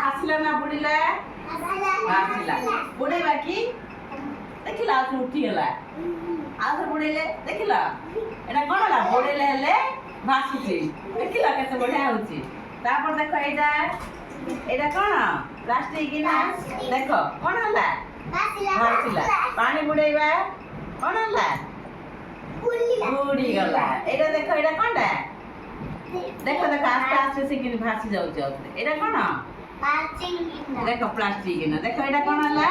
भासिला ना बुड़ीला भासिला बुड़ेबा कि देखिला आज उठीगला आज बुड़ेले देखिला एटा कोन होला बुड़ेले हेले भासुची देखिला केते बढ़िया होची तापर देखो एटा कोन प्लास्टिक ना देखो कोन होला भासिला पानी बुड़ेबा कोन होला बुड़ी गला एटा देखो एटा कोनटा देखो देखो आस्ते आस्ते से कि भासी जाउ एटा कोन देखो प्लास्टिक ना देखो एटा कोन होला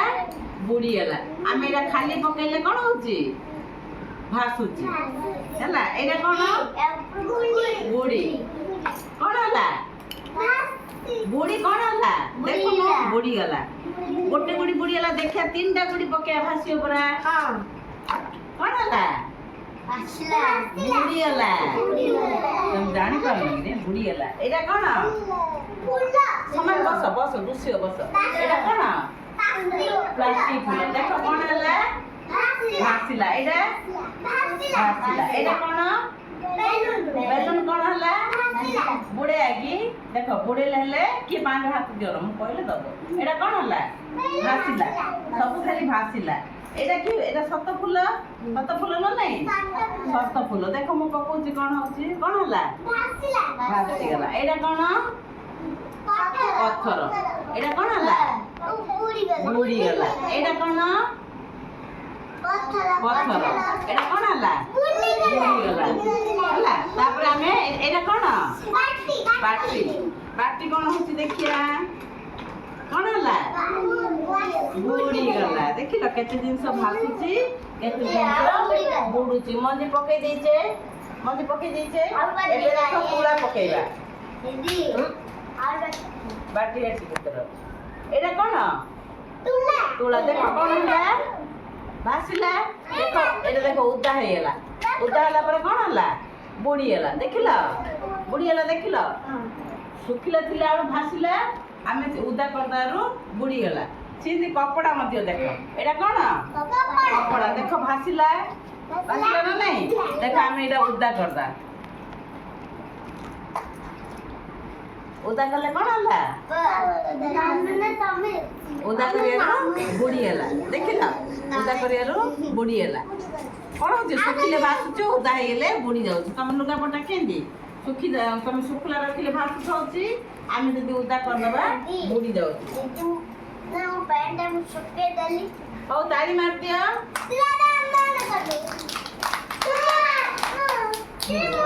बुड़ी गला आमे एटा खाली पकेले कोन होची भासुची हैला एटा कोन बुड़ी कोन होला बुड़ी कोन होला देखो न बुड़ी गला गोटे गुड़ी बुड़ी गला देखिया तीनटा गुड़ी पके भासियो परा हां कोन होला बुड़ी गला तुम जानी पारलो कि बुड़ी गला एटा कोन समान बस बस दुसियो बस एटा कोन प्लास्टिक फुल देखो कोन होला भासिला एटा भासिला एटा कोन बेलन कोन होला बुड़े आगी देखो बुड़े लेले कि पांड हाथ दियो हम कहले दबो एटा कोन होला भासिला सब खाली भासिला एटा कि एटा सत फूल न नहीं सत फूल देखो मु कहूची कोन होची कोन होला भासी गला एटा कोन पत्थर एटा कोन होला बुड़ी गला एटा कोन पत्थर एटा कोन होला बुड़ी गला होला तापर हमें एटा कोन बाटी बाटी कोन होची देखिया कोन होला बुड़ी गला देखिलो केते दिन सब भासुची केते दिन बुडुची मंजी पके देइचे एबे देखो पूरा पकेइबा दीदी बाटी एटी पुत्र एटा कोन तुला देखो कोन होला भासिला देखो एटा देखो उद्दा हेला उद्दा होला पर कोन होला बुड़ी गला देखिलो बुड़ी गला देखिलो सुखिला थिला आरो भासिला आमे उद्दा करदारो बुड़ी गला सीधी कपड़ा मध्य देखो एटा कोन कपड़ा देखो भासिला भासिला ना नहीं देखो आमे एटा उद्दा करदा उद्दा करले कोन होला उद्दा करियारो बुड़ी गला देखिला उद्दा करियारो बुड़ी गला कोन होचे सुखिले भासुचो उद्दा हेले बुड़ी जाउछ तम लुगा पटा केंदी सुखी तम सुखला रखिले भासुच होची आमे जदी उद्दा कर दबा बुड़ी जाउछ ना पैंट हम सुखे दली ओ ताली मार दियो दादा अंदर कर दो